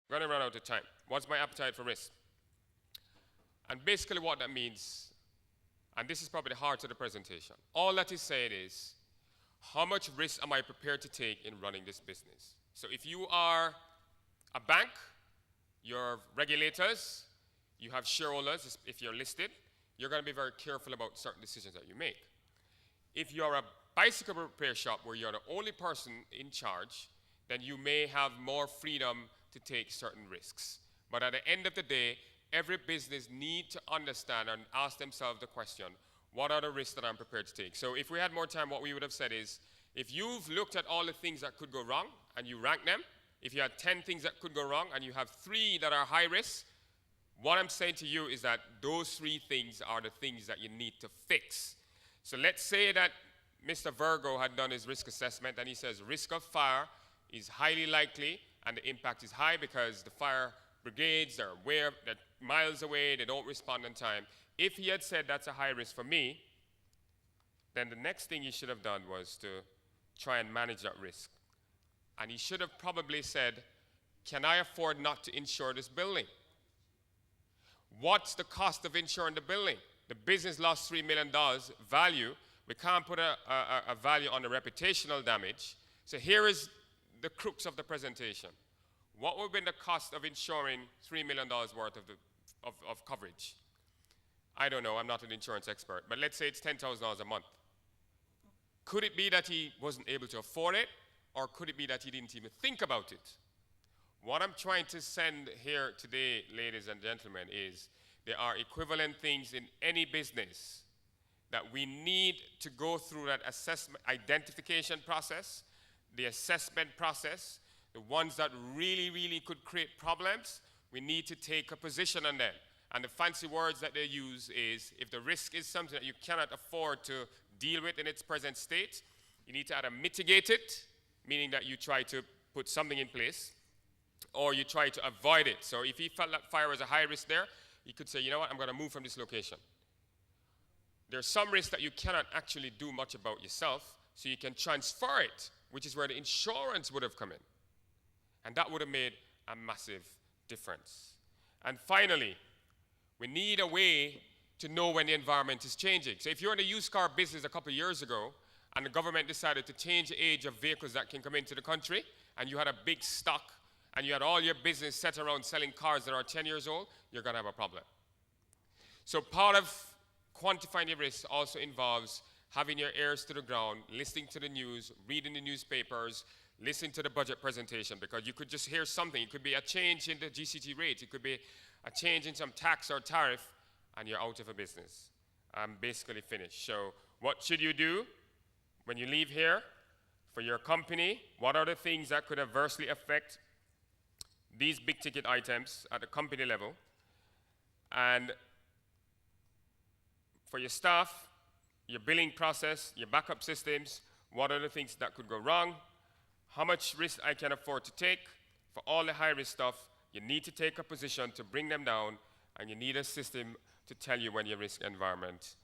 I'm going to run out of time. What's my appetite for risk? And basically what that means, and this is probably the heart of the presentation, all that is saying is, how much risk am I prepared to take in running this business? So if you are a bank, you have regulators, you have shareholders, if you're listed, you're going to be very careful about certain decisions that you make. If you're a bicycle repair shop where you're the only person in charge, then you may have more freedom to take certain risks. But at the end of the day, every business needs to understand and ask themselves the question, what are the risks that I'm prepared to take? So if we had more time, what we would have said is, if you've looked at all the things that could go wrong and you rank them, if you had 10 things that could go wrong and you have 3 that are high risk, what I'm saying to you is that those 3 things are the things that you need to fix. So let's say that Mr. Virgo had done his risk assessment and he says risk of fire is highly likely and the impact is high because the fire brigades, they're miles away, they don't respond in time. If he had said that's a high risk for me, then the next thing he should have done was to try and manage that risk. And he should have probably said, can I afford not to insure this building? What's the cost of insuring the building? The business lost $3 million value. We can't put a value on the reputational damage. So here is the crux of the presentation. What would have been the cost of insuring $3 million worth of coverage? I don't know, I'm not an insurance expert, but let's say it's $10,000 a month. Could it be that he wasn't able to afford it, or could it be that he didn't even think about it? What I'm trying to send here today, ladies and gentlemen, is there are equivalent things in any business that we need to go through that assessment, identification process, the assessment process, the ones that really, really could create problems, we need to take a position on them. And the fancy words that they use is, if the risk is something that you cannot afford to deal with in its present state, you need to either mitigate it, meaning that you try to put something in place, or you try to avoid it. So if he felt that fire was a high risk there, he could say, you know what, I'm going to move from this location. There's some risks that you cannot actually do much about yourself, so you can transfer it, which is where the insurance would have come in. And that would have made a massive difference. And finally, we need a way to know when the environment is changing. So if you're in the used car business a couple of years ago, and the government decided to change the age of vehicles that can come into the country, and you had a big stock, and you had all your business set around selling cars that are 10 years old, you're going to have a problem. So part of quantifying the risk also involves having your ears to the ground, listening to the news, reading the newspapers, listening to the budget presentation, because you could just hear something. It could be a change in the GCT rate. It could be a change in some tax or tariff, and you're out of a business. I'm basically finished. So what should you do when you leave here for your company? What are the things that could adversely affect these big ticket items at the company level? And for your staff, your billing process, your backup systems, what are the things that could go wrong? How much risk I can afford to take? For all the high-risk stuff, you need to take a position to bring them down, and you need a system to tell you when your risk environment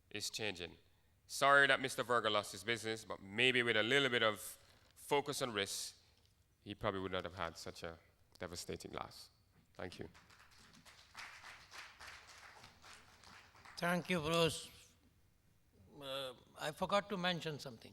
is changing. Sorry that Mr. Virgo lost his business, but maybe with a little bit of focus on risk, he probably would not have had such a devastating loss. Thank you. Thank you, Bruce. I forgot to mention something.